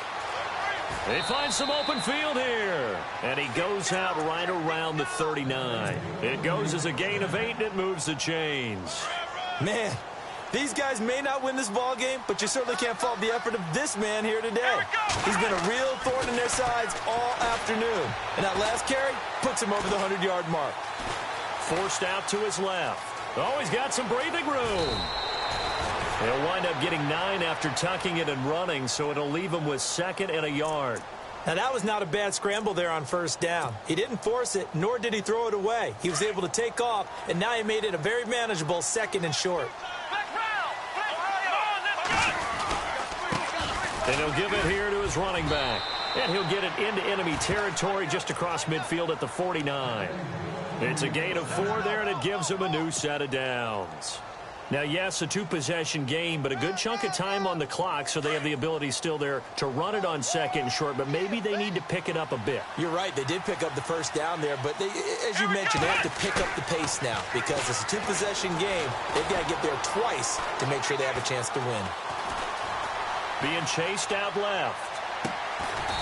He finds some open field here. And he goes out right around the 39. It goes as a gain of 8, and it moves the chains. Man, these guys may not win this ball game, but you certainly can't fault the effort of this man here today. He's been a real thorn in their sides all afternoon. And that last carry puts him over the 100-yard mark. Forced out to his left. Oh, he's got some breathing room. He'll wind up getting 9 after tucking it and running, so it'll leave him with 2nd and a yard. Now, that was not a bad scramble there on first down. He didn't force it, nor did he throw it away. He was able to take off, and now he made it a very manageable 2nd and short. And he'll give it here to his running back. And he'll get it into enemy territory just across midfield at the 49. It's a gain of 4 there, and it gives him a new set of downs. Now, yes, a 2-possession game, but a good chunk of time on the clock, so they have the ability still there to run it on 2nd and short, but maybe they need to pick it up a bit. You're right. They did pick up the first down there, but as you mentioned, they have to pick up the pace now because it's a 2-possession game. They've got to get there twice to make sure they have a chance to win. Being chased out left.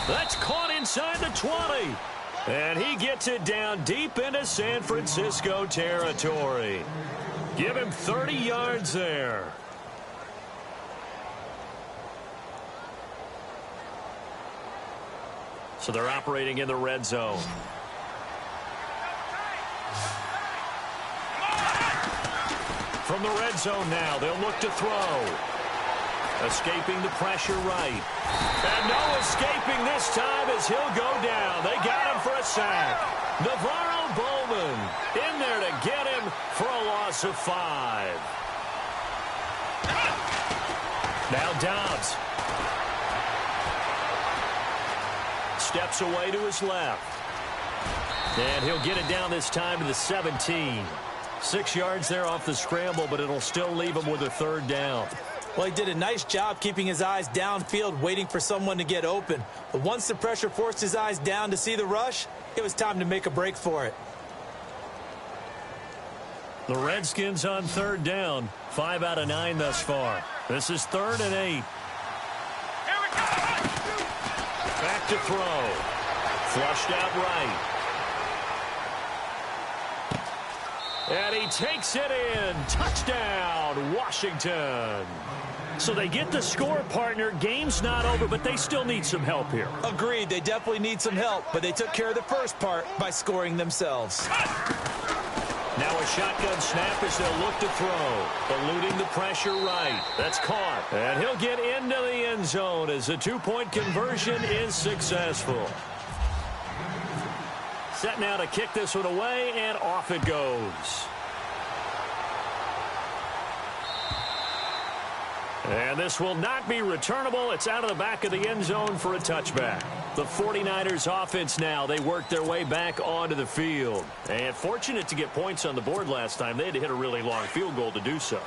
That's caught inside the 20. And he gets it down deep into San Francisco territory. Give him 30 yards there. So they're operating in the red zone. From the red zone now, they'll look to throw. Escaping the pressure right. And no escaping this time as he'll go down. They got him for a sack. Navarro Bowman in there to get him for a loss of 5. Now Dobbs. Steps away to his left. And he'll get it down this time to the 17. 6 yards there off the scramble, but it'll still leave him with a 3rd down. Well, he did a nice job keeping his eyes downfield, waiting for someone to get open. But once the pressure forced his eyes down to see the rush, it was time to make a break for it. The Redskins on 3rd down. 5 out of 9 thus far. This is 3rd and 8. Back to throw. Flushed out right. And he takes it in. Touchdown, Washington. So they get the score, partner. Game's not over, but they still need some help here. Agreed. They definitely need some help, but they took care of the first part by scoring themselves. Now a shotgun snap as they'll look to throw. Eluding the pressure right. That's caught. And he'll get into the end zone as a 2-point conversion is successful. Set now to kick this one away, and off it goes. And this will not be returnable. It's out of the back of the end zone for a touchback. The 49ers offense now, they work their way back onto the field. And fortunate to get points on the board last time. They had to hit a really long field goal to do so.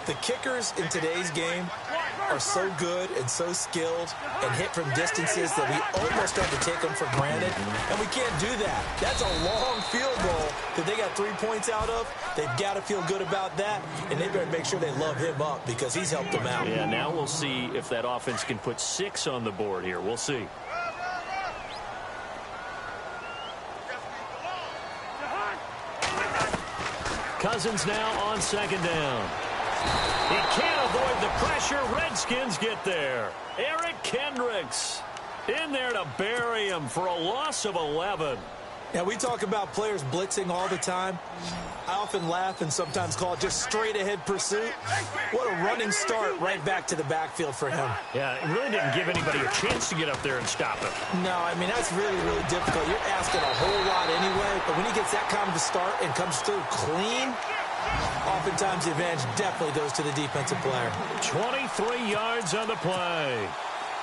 The kickers in today's game are so good and so skilled and hit from distances that we almost start to take them for granted, and we can't do that. That's a long field goal that they got 3 points out of. They've got to feel good about that, and they better make sure they love him up because he's helped them out. Yeah, now we'll see if that offense can put 6 on the board here. We'll see. Cousins now on second down. He can't avoid the pressure. Redskins get there. Eric Kendricks in there to bury him for a loss of 11. Yeah, we talk about players blitzing all the time. I often laugh and sometimes call it just straight-ahead pursuit. What a running start right back to the backfield for him. Yeah, it really didn't give anybody a chance to get up there and stop him. No, I mean, that's really, really difficult. You're asking a whole lot anyway, but when he gets that kind of a start and comes through clean, oftentimes the advantage definitely goes to the defensive player. 23 yards on the play.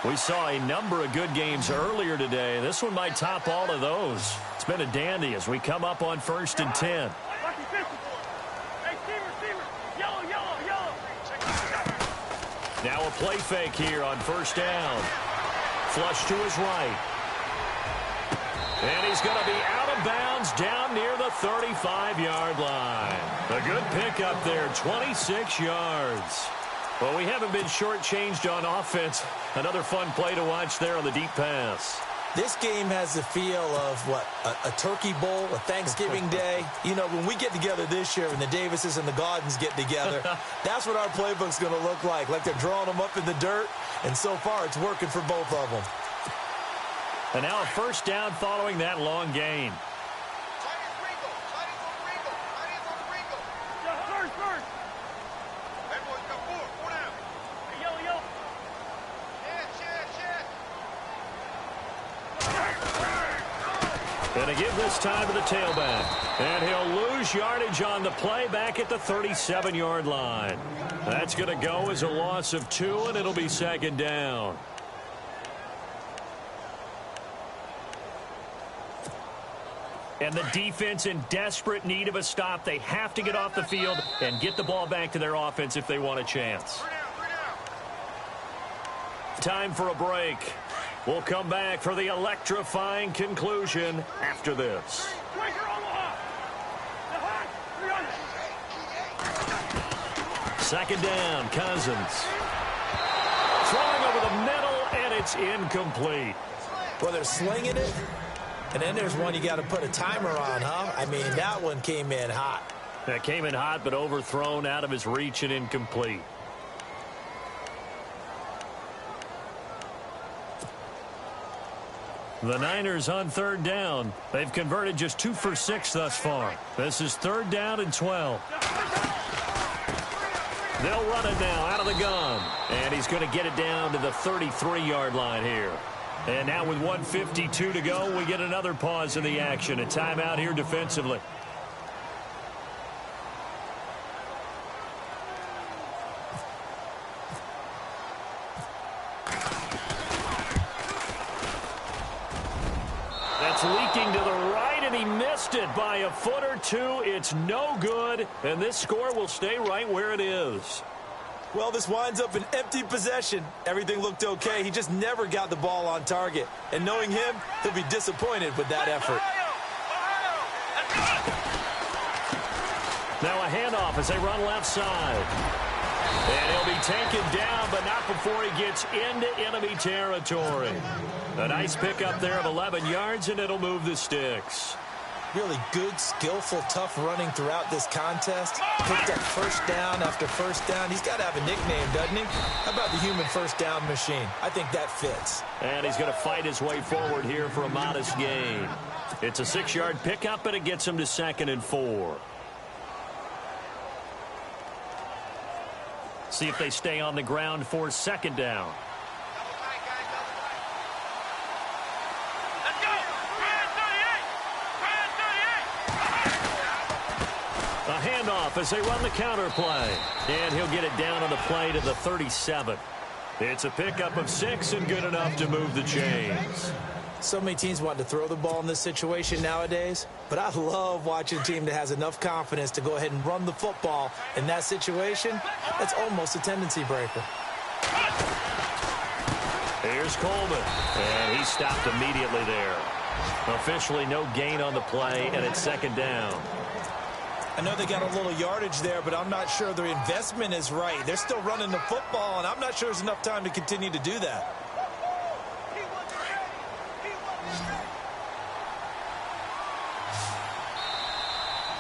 We saw a number of good games earlier today. This one might top all of those. It's been a dandy as we come up on 1st and 10. Now a play fake here on 1st down. Flush to his right. And he's going to be out of bounds down near the 35-yard line. A good pickup there, 26 yards. Well, we haven't been shortchanged on offense. Another fun play to watch there on the deep pass. This game has the feel of, what, a turkey bowl, a Thanksgiving day. You know, when we get together this year and the Davises and the Gaudens get together, that's what our playbook's going to look like they're drawing them up in the dirt, and so far it's working for both of them. And now a 1st down following that long gain. And to give this time to the tailback. And he'll lose yardage on the play back at the 37-yard line. That's going to go as a loss of 2, and it'll be 2nd down. And the defense in desperate need of a stop. They have to get off the field and get the ball back to their offense if they want a chance. Time for a break. We'll come back for the electrifying conclusion after this. 2nd down, Cousins. Throwing over the middle, and it's incomplete. Well, they're slinging it, and then there's one you got to put a timer on, huh? I mean, that one came in hot. That came in hot, but overthrown, out of his reach, and incomplete. The Niners on 3rd down. They've converted just 2 for 6 thus far. This is 3rd down and 12. They'll run it now out of the gun. And he's going to get it down to the 33-yard line here. And now with 1:52 to go, we get another pause in the action. A timeout here defensively. That's leaking to the right, and he missed it by a foot or two. It's no good, and this score will stay right where it is. Well, this winds up an empty possession. Everything looked okay. He just never got the ball on target. And knowing him, he'll be disappointed with that effort. Now a handoff as they run left side. And he'll be taken down, but not before he gets into enemy territory. A nice pickup there of 11 yards, and it'll move the sticks. Really good, skillful, tough running throughout this contest. Picked up 1st down after 1st down. He's got to have a nickname, doesn't he? How about the human 1st down machine? I think that fits. And he's going to fight his way forward here for a modest gain. It's a 6-yard pickup, and it gets him to 2nd and 4. See if they stay on the ground for 2nd down. A handoff as they run the counter play. And he'll get it down on the play to the 37. It's a pickup of 6 and good enough to move the chains. So many teams want to throw the ball in this situation nowadays, but I love watching a team that has enough confidence to go ahead and run the football. In that situation, that's almost a tendency breaker. Here's Coleman, and he stopped immediately there. Officially no gain on the play, and it's 2nd down. I know they got a little yardage there, but I'm not sure their investment is right. They're still running the football, and I'm not sure there's enough time to continue to do that.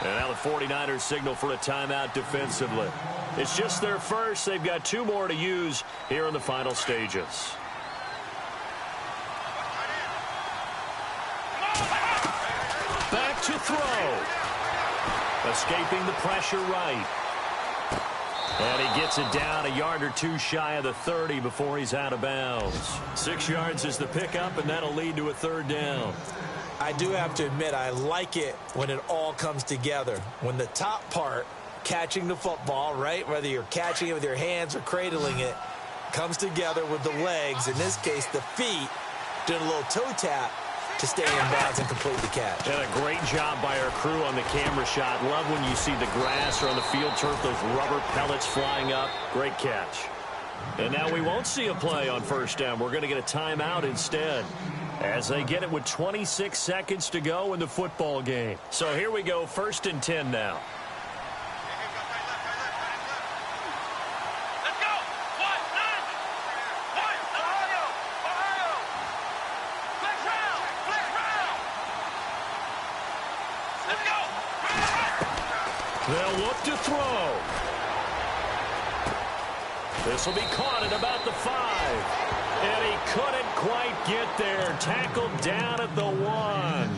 And now the 49ers signal for a timeout defensively. It's just their first. They've got 2 more to use here in the final stages. Back to throw. Escaping the pressure right. And he gets it down a yard or 2 shy of the 30 before he's out of bounds. 6 yards is the pickup, and that'll lead to a 3rd down. I do have to admit, I like it when it all comes together. When the top part, catching the football, right, whether you're catching it with your hands or cradling it, comes together with the legs, in this case the feet, doing a little toe tap to stay in bounds and complete the catch. And a great job by our crew on the camera shot. Love when you see the grass or on the field turf, those rubber pellets flying up. Great catch. And now we won't see a play on 1st down. We're going to get a timeout instead, as they get it with 26 seconds to go in the football game. So here we go, 1st and 10 now. Let's go. One, Ohio. Flex round. Let's go. They'll look to throw. This will be caught at about the 5. And he couldn't quite get there. Tackled down at the 1.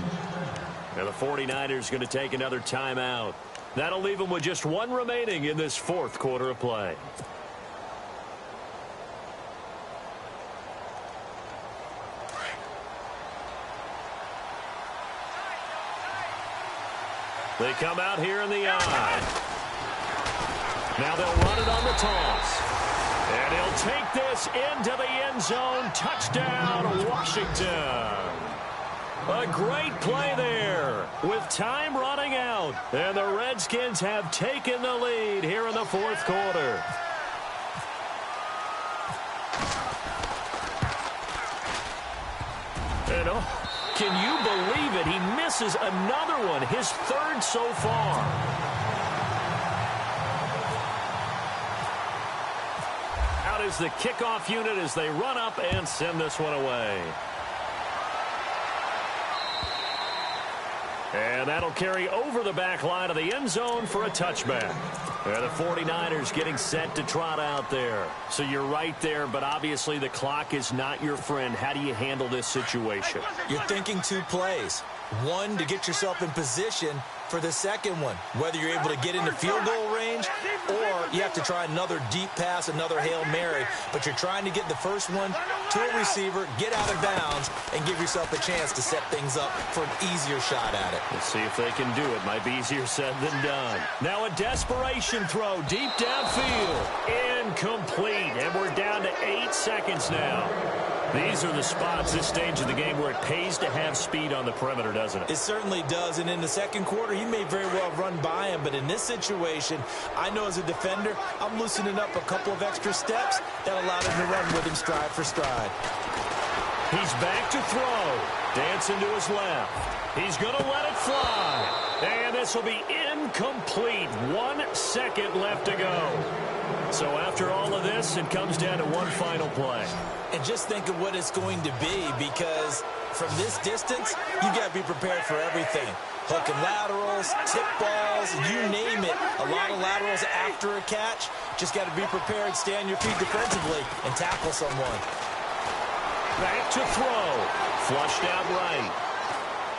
And the 49ers going to take another timeout. That'll leave them with just 1 remaining in this 4th quarter of play. They come out here in the eye. Now they'll run it on the toss. And he'll take this into the end zone. Touchdown, Washington. A great play there with time running out. And the Redskins have taken the lead here in the 4th quarter. And can you believe it? He misses another one, his 3rd so far. Out is the kickoff unit as they run up and send this one away. And that'll carry over the back line of the end zone for a touchback. And the 49ers getting set to trot out there. So you're right there, but obviously the clock is not your friend. How do you handle this situation? You're thinking 2 plays. 1 to get yourself in position for the 2nd one, whether you're able to get into field goal range or you have to try another deep pass, another Hail Mary, but you're trying to get the first one to a receiver, get out of bounds, and give yourself a chance to set things up for an easier shot at it. Let's see if they can do it. Might be easier said than done. Now a desperation throw deep downfield. Incomplete, and we're down to 8 seconds now. These are the spots, this stage of the game, where it pays to have speed on the perimeter, doesn't it? It certainly does, and in the 2nd quarter, he may very well run by him, but in this situation, I know as a defender, I'm loosening up a couple of extra steps that allowed him to run with him stride for stride. He's back to throw. Dancing to his left. He's going to let it fly. And this will be incomplete. 1 second left to go. So after all of this, it comes down to 1 final play. And just think of what it's going to be, because from this distance, you got to be prepared for everything. Hook and laterals, tip balls, you name it. A lot of laterals after a catch. Just got to be prepared, stay on your feet defensively, and tackle someone. Back to throw. Flushed out right.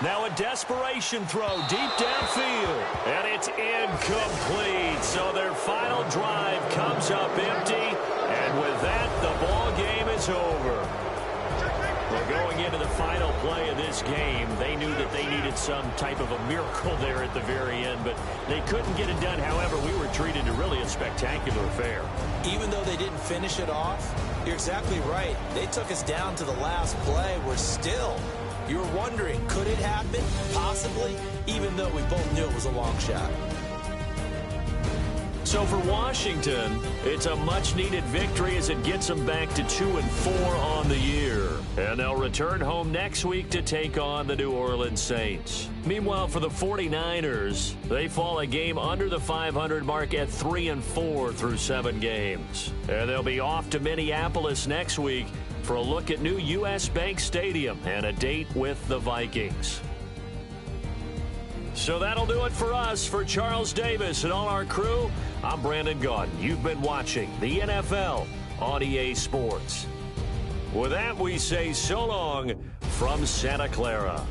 Now a desperation throw deep downfield. And it's incomplete. So their final drive comes up empty. And with that, the ball game is over. Well, going into the final play of this game, they knew that they needed some type of a miracle there at the very end, but they couldn't get it done. However, we were treated to really a spectacular affair. Even though they didn't finish it off, you're exactly right. They took us down to the last play. We're still, you were wondering, could it happen? Possibly, even though we both knew it was a long shot. So for Washington, it's a much-needed victory as it gets them back to 2-4 on the year. And they'll return home next week to take on the New Orleans Saints. Meanwhile, for the 49ers, they fall a game under the 500 mark at 3-4 through 7 games. And they'll be off to Minneapolis next week for a look at new U.S. Bank Stadium and a date with the Vikings. So that'll do it for us. For Charles Davis and all our crew, I'm Brandon Gaudin. You've been watching the NFL on EA Sports. With that, we say so long from Santa Clara.